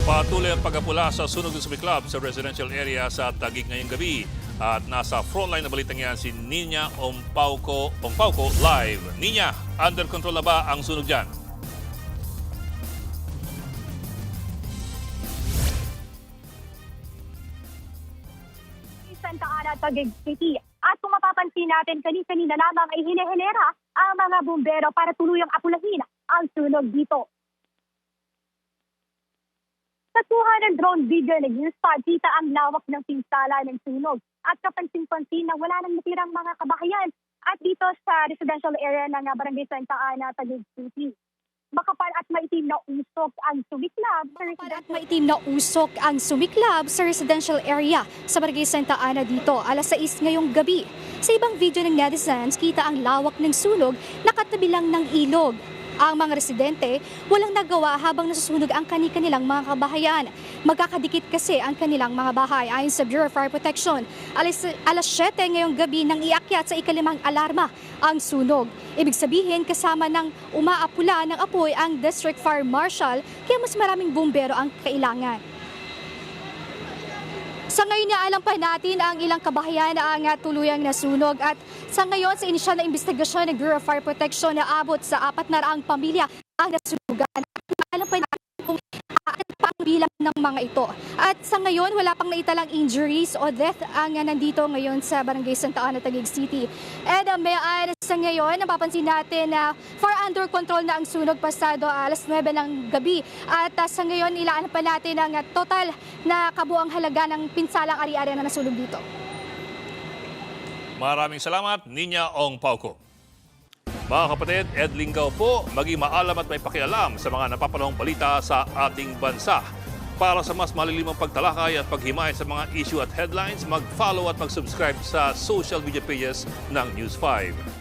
Patuloy ang pagkapula sa sunog ng sumiklab sa residential area sa Taguig ngayong gabi. At nasa frontline na balitang yan si Nina Ompauco live. Nina, under control na ba ang sunog dyan? Santa Ana, Taguig City. At kung mapapansin natin, kanina lamang ay hinihinera ang mga bumbero para tuluyang apulahin ang sunog dito. Sa 200 drone video na nag-install, kita ang lawak ng pinsala ng sunog at kapansin-pansin na wala nang natirang mga kabahayan at dito sa residential area ng Barangay Santa Ana, Taguig City. Makapal at maitim na usok ang sumiklab sa residential area sa Barangay Santa Ana dito, alas 6 ngayong gabi. Sa ibang video ng netizens, kita ang lawak ng sunog na katabi lang ng ilog. Ang mga residente walang nagawa habang nasusunog ang kanilang mga kabahayan. Magkakadikit kasi ang kanilang mga bahay ayon sa Bureau of Fire Protection. Alas 7 ngayong gabi nang iakyat sa ikalimang alarma ang sunog. Ibig sabihin kasama ng umaapula ng apoy ang District Fire Marshal kaya mas maraming bumbero ang kailangan. Sa ngayon, alam pa natin ang ilang kabahayan na ang tuluyang nasunog at sa ngayon sa inisyal na investigasyon ng Bureau of Fire Protection na abot sa 400 pamilya ang nasunugan. Alam pa natin kung pa ang bilang ng mga ito. At sa ngayon, wala pang naitalang injuries o death ang nandito ngayon sa Barangay Santa Ana, Taguig City. And sa ngayon, napapansin natin na far under control na ang sunog pasado alas 9 ng gabi. At sa ngayon, ilaan pa natin ang total na kabuang halaga ng pinsalang ari-ari na nasunog dito. Maraming salamat, Nina Ompauco. Mga kapatid, Ed Lingaw po, maging maalam at may pakialam sa mga napapanahong balita sa ating bansa. Para sa mas malilimang pagtalakay at paghimay sa mga issue at headlines, mag-follow at mag-subscribe sa social media pages ng News 5.